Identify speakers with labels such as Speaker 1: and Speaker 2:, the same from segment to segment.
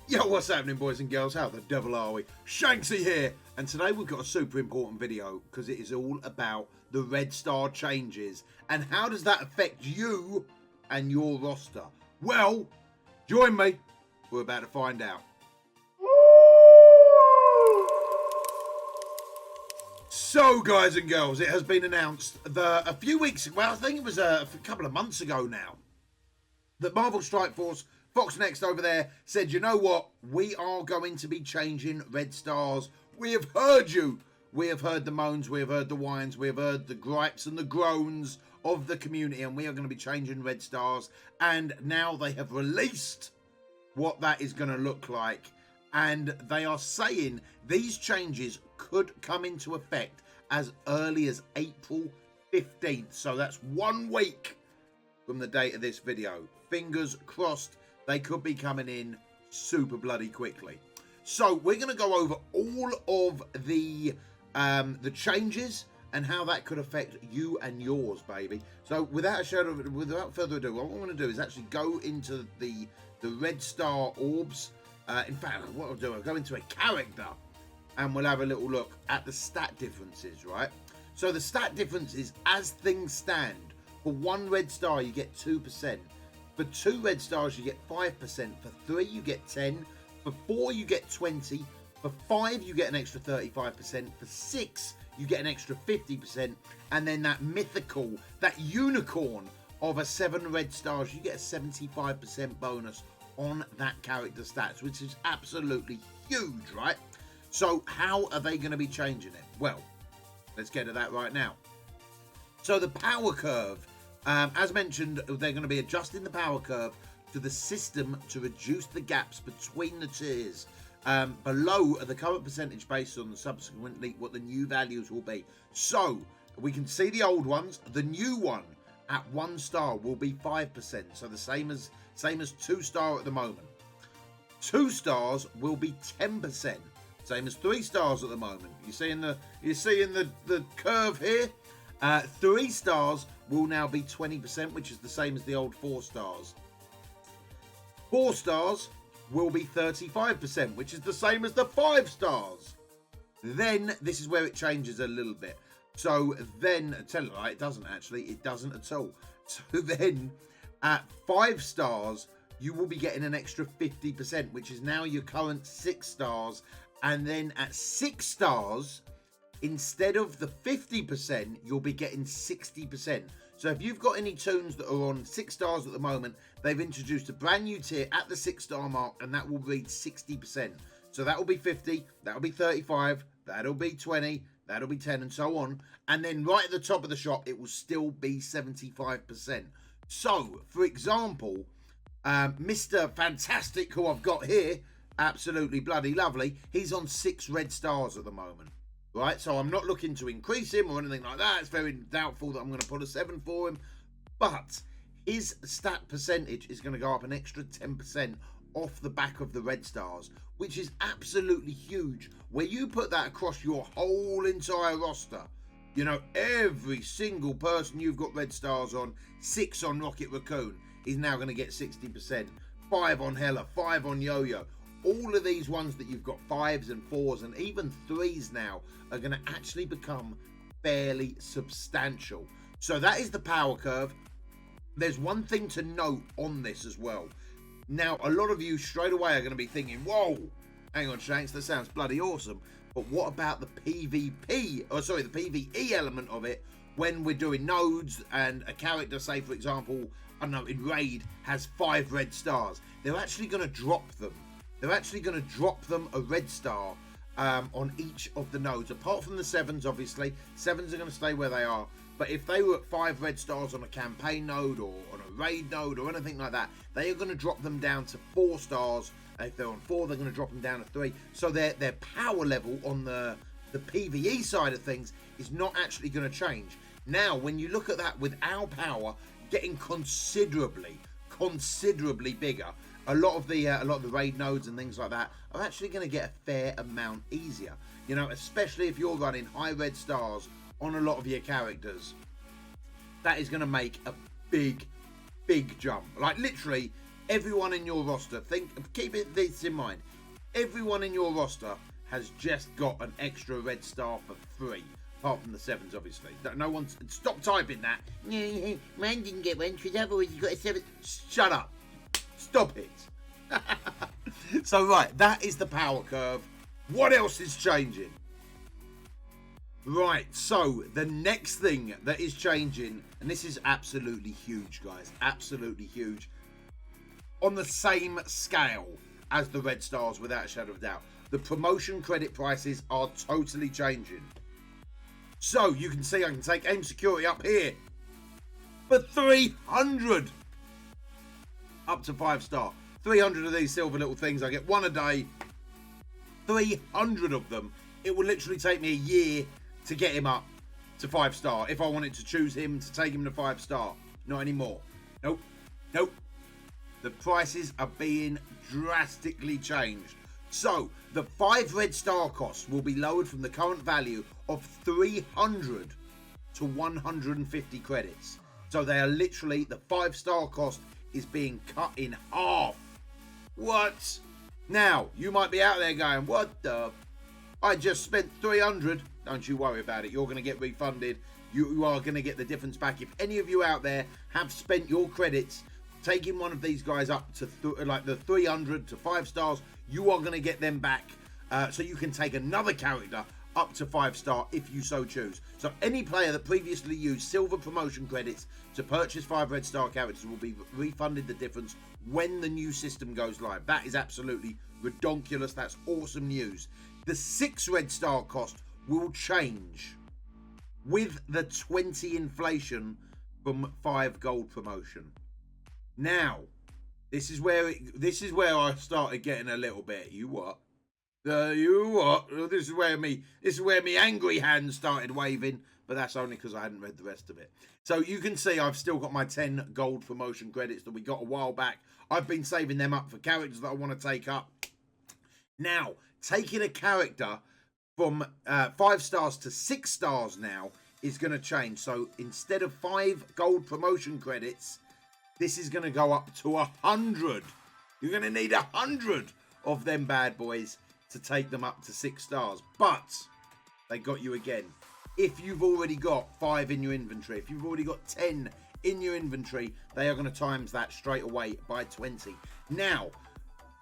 Speaker 1: Yo, what's happening, boys and girls? How the devil are we? Shanksy here, and today we've got a super important video because it is all about the red star changes and how does that affect you and your roster. Well, join me. We're about to find out. So, guys and girls, it has been announced that a few weeks, well, I think it was a couple of months ago now, that Marvel Strike Force, Fox Next over there, said, you know what? We are going to be changing red stars. We have heard you. We have heard the moans. We have heard the whines. We have heard the gripes and the groans of the community. And we are going to be changing red stars. And now they have released what that is going to look like. And they are saying these changes could come into effect as early as April 15th. So that's 1 week from the date of this video. Fingers crossed. They could be coming in super bloody quickly. So we're going to go over all of the changes and how that could affect you and yours, baby. So without further ado, what I'm going to do is actually go into the red star orbs. In fact, what I'll do, I'll go into a character and we'll have a little look at the stat differences, right? So the stat differences, as things stand, for 1 red star you get 2%. For 2 red stars, you get 5%. For 3, you get 10. For 4, you get 20. For 5, you get an extra 35%. For 6, you get an extra 50%. And then that mythical, that unicorn of a 7 red stars, you get a 75% bonus on that character stats, which is absolutely huge, right? So how are they going to be changing it? Well, let's get to that right now. So the power curve. As mentioned, they're going to be adjusting the power curve to the system to reduce the gaps between the tiers below the current percentage based on subsequently what the new values will be. So we can see the old ones. The new one at 1 star will be 5%. So the same as 2 star at the moment. 2 stars will be 10%. Same as 3 stars at the moment. You're seeing the curve here. 3 stars will now be 20%, which is the same as the old 4 stars. 4 stars will be 35%, which is the same as the 5 stars. Then, this is where it changes a little bit. So then, tell you it doesn't actually. It doesn't at all. So then, at 5 stars, you will be getting an extra 50%, which is now your current 6 stars. And then at 6 stars, instead of the 50%, you'll be getting 60%. So if you've got any tunes that are on 6 stars at the moment, they've introduced a brand new tier at the 6 star mark, and that will read 60%. So that will be 50, that'll be 35, that'll be 20, that'll be 10, and so on. And then right at the top of the shop, it will still be 75%. So, for example, Mr. Fantastic, who I've got here, absolutely bloody lovely, he's on 6 red stars at the moment. Right, so I'm not looking to increase him or anything like that. It's very doubtful that I'm going to put a 7 for him. But his stat percentage is going to go up an extra 10% off the back of the red stars, which is absolutely huge. Where you put that across your whole entire roster, you know, every single person you've got red stars on, 6 on Rocket Raccoon, is now going to get 60%. 5 on Hella, 5 on Yo-Yo. All of these ones that you've got 5s and 4s and even 3s now are going to actually become fairly substantial. So that is the power curve. There's one thing to note on this as well. Now, a lot of you straight away are going to be thinking, whoa, hang on, Shanks, that sounds bloody awesome. But what about the PvP, or sorry, the PvE element of it when we're doing nodes and a character, say, for example, I don't know, in Raid has 5 red stars. They're actually going to drop them. They're actually going to drop them a red star on each of the nodes. Apart from the 7s, obviously. 7s are going to stay where they are. But if they were at 5 red stars on a campaign node or on a raid node or anything like that, they are going to drop them down to 4 stars. If they're on 4, they're going to drop them down to 3. So their power level on the PvE side of things is not actually going to change. Now, when you look at that with our power getting considerably bigger, a lot of the raid nodes and things like that are actually going to get a fair amount easier. You know, especially if you're running high red stars on a lot of your characters. That is going to make a big jump. Like literally, everyone in your roster, keep this in mind, everyone in your roster has just got an extra red star for free. Apart from the 7s, obviously. No one's... Stop typing that. No, man didn't get one because I've always got a 7. Shut up. Stop it. So, right, that is the power curve. What else is changing? Right, so the next thing that is changing, and this is absolutely huge, guys. Absolutely huge. On the same scale as the red stars, without a shadow of a doubt. The promotion credit prices are totally changing. So, you can see I can take aim security up here for 300. Up to 5-star. 300 of these silver little things. I get one a day. 300 of them. It will literally take me a year to get him up to 5-star. If I wanted to choose him to take him to 5-star. Not anymore. Nope. Nope. The prices are being drastically changed. So, the 5 red star costs will be lowered from the current value of 300 to 150 credits. So they are literally, the 5-star cost is being cut in half. What? Now, you might be out there going, what the? I just spent 300. Don't you worry about it. You're going to get refunded. You are going to get the difference back. If any of you out there have spent your credits taking one of these guys up to like the 300 to 5 stars, you are going to get them back. So you can take another character up to 5-star if you so choose. So any player that previously used silver promotion credits to purchase 5 red star characters will be refunded the difference when the new system goes live. That is absolutely redonkulous. That's awesome news. The 6 red star cost will change with the 20 inflation from 5 gold promotion. Now, this is where I started getting a little bit. You what? This is where me angry hand started waving, but that's only because I hadn't read the rest of it. So you can see I've still got my 10 gold promotion credits that we got a while back. I've been saving them up for characters that I want to take up. Now, taking a character from 5 stars to 6 stars now is going to change. So instead of 5 gold promotion credits, this is going to go up to 100. You're going to need 100 of them bad boys to take them up to 6 stars. But they got you again. If you've already got 5 in your inventory, if you've already got 10 in your inventory, they are going to times that straight away by 20. Now,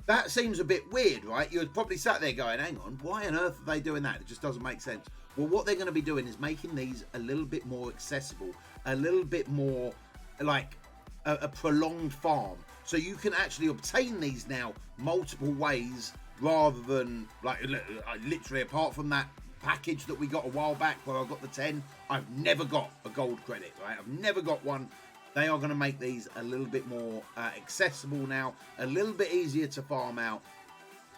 Speaker 1: that seems a bit weird, right? You're probably sat there going, hang on, why on earth are they doing that? It just doesn't make sense. Well, what they're going to be doing is making these a little bit more accessible, a little bit more like a prolonged farm. So you can actually obtain these now multiple ways rather than like literally, apart from that package that we got a while back where I got the 10, I've never got a gold credit, right? I've never got one. They are going to make these a little bit more accessible now, a little bit easier to farm out,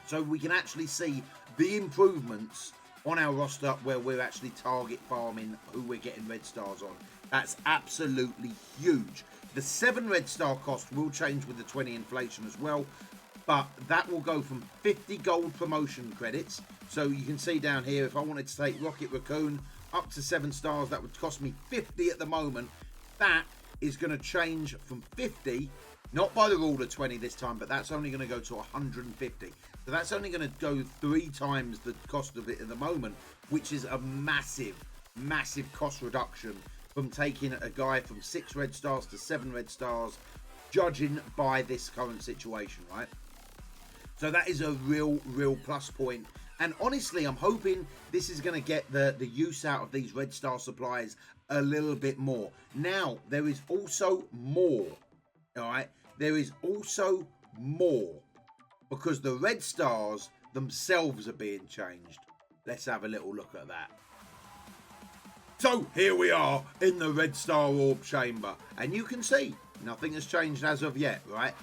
Speaker 1: so we can actually see the improvements on our roster where we're actually target farming who we're getting red stars on. That's absolutely huge. The 7 red star cost will change with the 20 inflation as well, but that will go from 50 gold promotion credits. So you can see down here, if I wanted to take Rocket Raccoon up to 7 stars, that would cost me 50 at the moment. That is going to change from 50, not by the rule of 20 this time, but that's only going to go to 150. So that's only going to go 3 times the cost of it at the moment, which is a massive, massive cost reduction from taking a guy from 6 red stars to 7 red stars, judging by this current situation, right? So that is a real plus point. And honestly, I'm hoping this is going to get the use out of these red star supplies a little bit more. Now, there is also more, all right? There is also more because the red stars themselves are being changed. Let's have a little look at that. So here we are in the red star orb chamber, and you can see nothing has changed as of yet, right?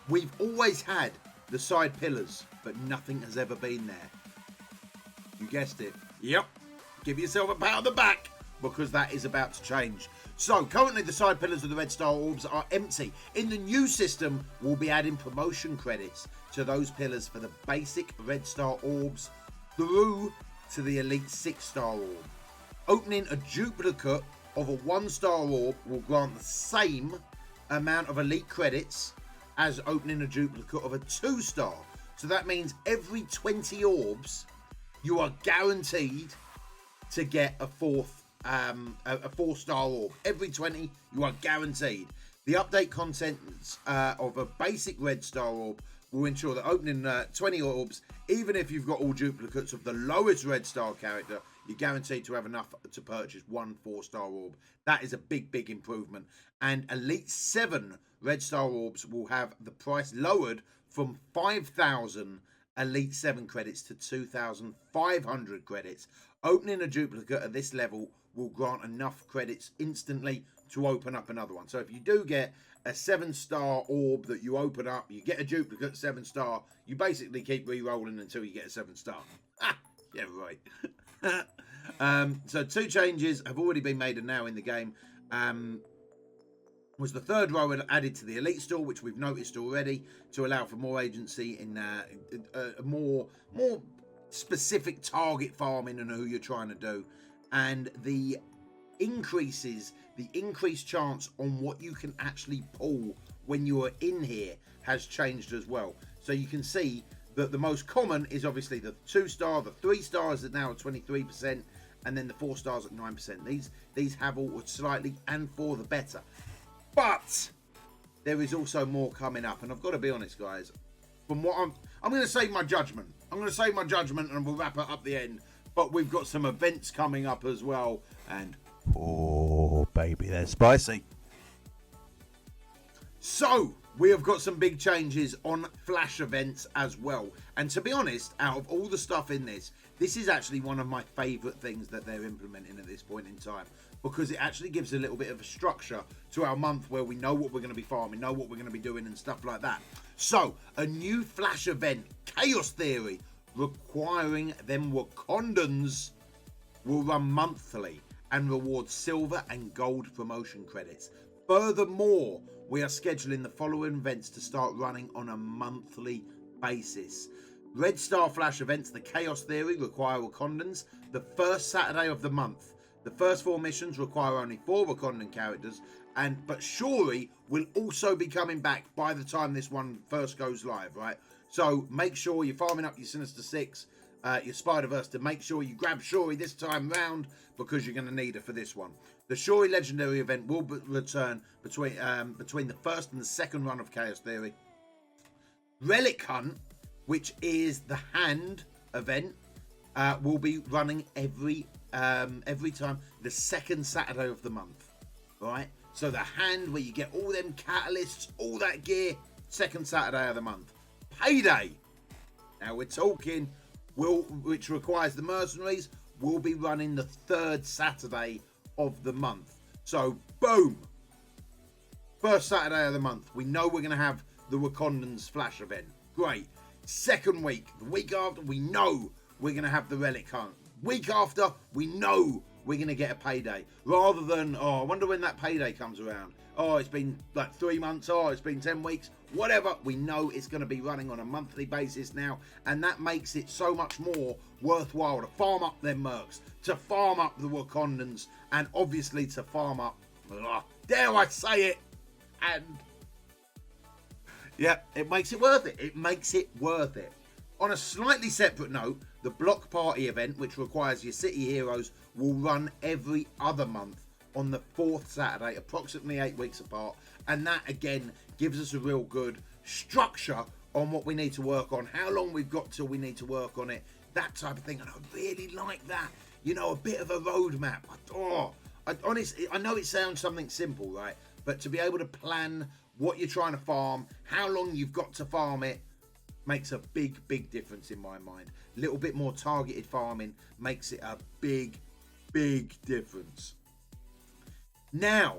Speaker 1: We've always had the side pillars, but nothing has ever been there. You guessed it. Yep. Give yourself a pat on the back because that is about to change. So currently the side pillars of the red star orbs are empty. In the new system, we'll be adding promotion credits to those pillars for the basic red star orbs through to the elite 6-star orb. Opening a duplicate of a 1-star orb will grant the same amount of elite credits as opening a duplicate of a 2-star. So that means every 20 orbs, you are guaranteed to get a 4-star orb. Every 20, you are guaranteed. The update contents of a basic red star orb will ensure that opening 20 orbs, even if you've got all duplicates of the lowest red star character, you're guaranteed to have enough to purchase one 4-star orb. That is a big improvement. And Elite 7 red star orbs will have the price lowered from 5,000 Elite 7 credits to 2,500 credits. Opening a duplicate at this level will grant enough credits instantly to open up another one. So if you do get a 7-star orb that you open up, you get a duplicate 7-star, you basically keep re-rolling until you get a 7-star. Yeah, right. So 2 changes have already been made and now in the game. Was the 3rd row added to the Elite store, which we've noticed already, to allow for more agency in more specific target farming and who you're trying to do. And the increased chance on what you can actually pull when you are in here has changed as well. So you can see that the most common is obviously the 2-star, the 3 stars at now at 23%, and then the 4 stars at 9%. These have altered slightly and for the better. But there is also more coming up, and I've got to be honest, guys. From what I'm going to save my judgment. I'm going to save my judgment, and we'll wrap it up the end. But we've got some events coming up as well, and oh baby, they're spicy. So we have got some big changes on flash events as well. And to be honest, out of all the stuff in this is actually one of my favourite things that they're implementing at this point in time, because it actually gives a little bit of a structure to our month where we know what we're going to be farming, know what we're going to be doing and stuff like that. So a new flash event, Chaos Theory, requiring them Wakandans, will run monthly and reward silver and gold promotion credits. Furthermore, we are scheduling the following events to start running on a monthly basis. Red Star Flash events, the Chaos Theory, require Wakandans the first Saturday of the month. The first 4 missions require only 4 Wakandan characters, but Shuri will also be coming back by the time this one first goes live, right? So make sure you're farming up your Sinister 6, your Spider-Verse, to make sure you grab Shuri this time round, because you're going to need her for this one. The Shuri Legendary event will return between the first and the second run of Chaos Theory. Relic Hunt, which is the hand event, will be running every time the second Saturday of the month, right? So the hand, where you get all them catalysts, all that gear, second Saturday of the month. Payday, now we're talking, which requires the mercenaries, will be running the 3rd Saturday of the month. So boom, first Saturday of the month, we know we're going to have the Wakandans Flash event. Great. Second week, the week after, we know we're going to have the Relic Hunt. Week after, we know we're going to get a payday. Rather than, oh, I wonder when that payday comes around. Oh, it's been like 3 months. Oh, it's been 10 weeks. Whatever. We know it's going to be running on a monthly basis now. And that makes it so much more worthwhile to farm up them mercs, to farm up the Wakandans, and obviously to farm up, dare I say it, and yeah, it makes it worth it. It makes it worth it. On a slightly separate note, the Block Party event, which requires your city heroes, will run every other month on the 4th Saturday, approximately 8 weeks apart. And that, again, gives us a real good structure on what we need to work on, how long we've got till we need to work on it, that type of thing. And I really like that. You know, a bit of a roadmap. Honestly, I know it sounds something simple, right? But to be able to plan what you're trying to farm, how long you've got to farm it, makes a big difference in my mind. A little bit more targeted farming makes it a big difference. Now,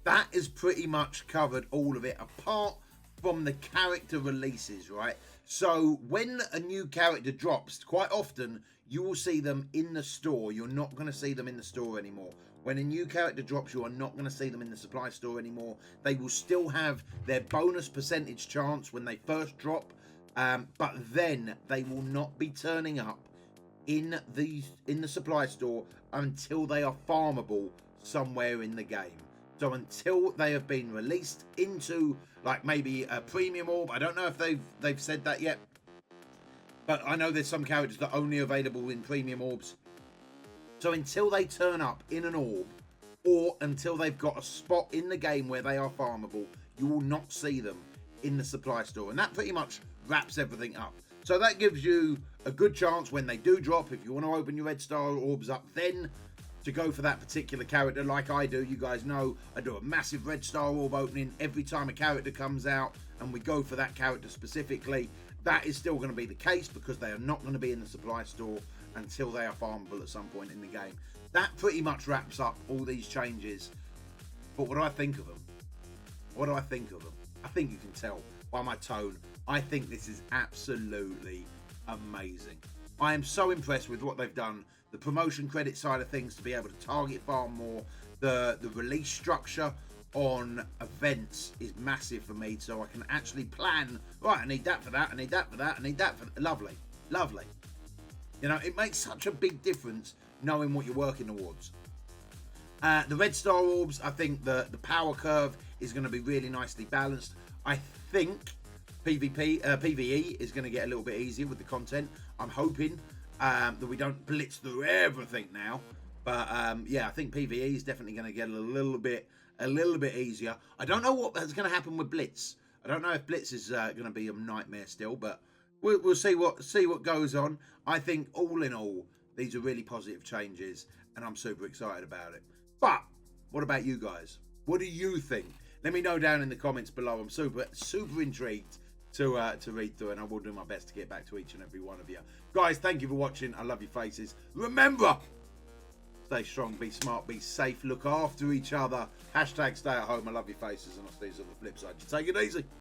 Speaker 1: that has pretty much covered all of it, apart from the character releases, right? So when a new character drops, quite often you will see them in the store. You're not going to see them in the store anymore. When a new character drops, you are not going to see them in the supply store anymore. They will still have their bonus percentage chance when they first drop, but then they will not be turning up in the supply store until they are farmable somewhere in the game. So until they have been released into like maybe a premium orb. I don't know if they've said that yet, but I know there's some characters that are only available in premium orbs. So until they turn up in an orb, or until they've got a spot in the game where they are farmable, you will not see them in the supply store. And that pretty much wraps everything up. So that gives you a good chance when they do drop, if you want to open your red star orbs up then, to go for that particular character like I do. You guys know I do a massive red star orb opening every time a character comes out, and we go for that character specifically. That is still going to be the case because they are not going to be in the supply store until they are farmable at some point in the game. That pretty much wraps up all these changes. But what do I think of them? What do I think of them? I think you can tell by my tone. I think this is absolutely amazing. I am so impressed with what they've done. The promotion credit side of things to be able to target farm more. The release structure on events is massive for me, so I can actually plan, right, I need that for that, I need that for that, I need that for that. Lovely, lovely. You know, it makes such a big difference knowing what you're working towards. The red star orbs, I think the power curve is going to be really nicely balanced. I think PvE is going to get a little bit easier with the content. I'm hoping that we don't blitz through everything now. But yeah, I think PvE is definitely going to get a little bit easier. I don't know what's going to happen with Blitz. I don't know if Blitz is going to be a nightmare still, but we'll see what goes on. I think all in all, these are really positive changes, and I'm super excited about it. But what about you guys? What do you think? Let me know down in the comments below. I'm super intrigued to read through, and I will do my best to get back to each and every one of you. Guys, thank you for watching. I love your faces. Remember, stay strong, be smart, be safe, look after each other. Hashtag stay at home. I love your faces, and I'll see you on the flip side. You take it easy.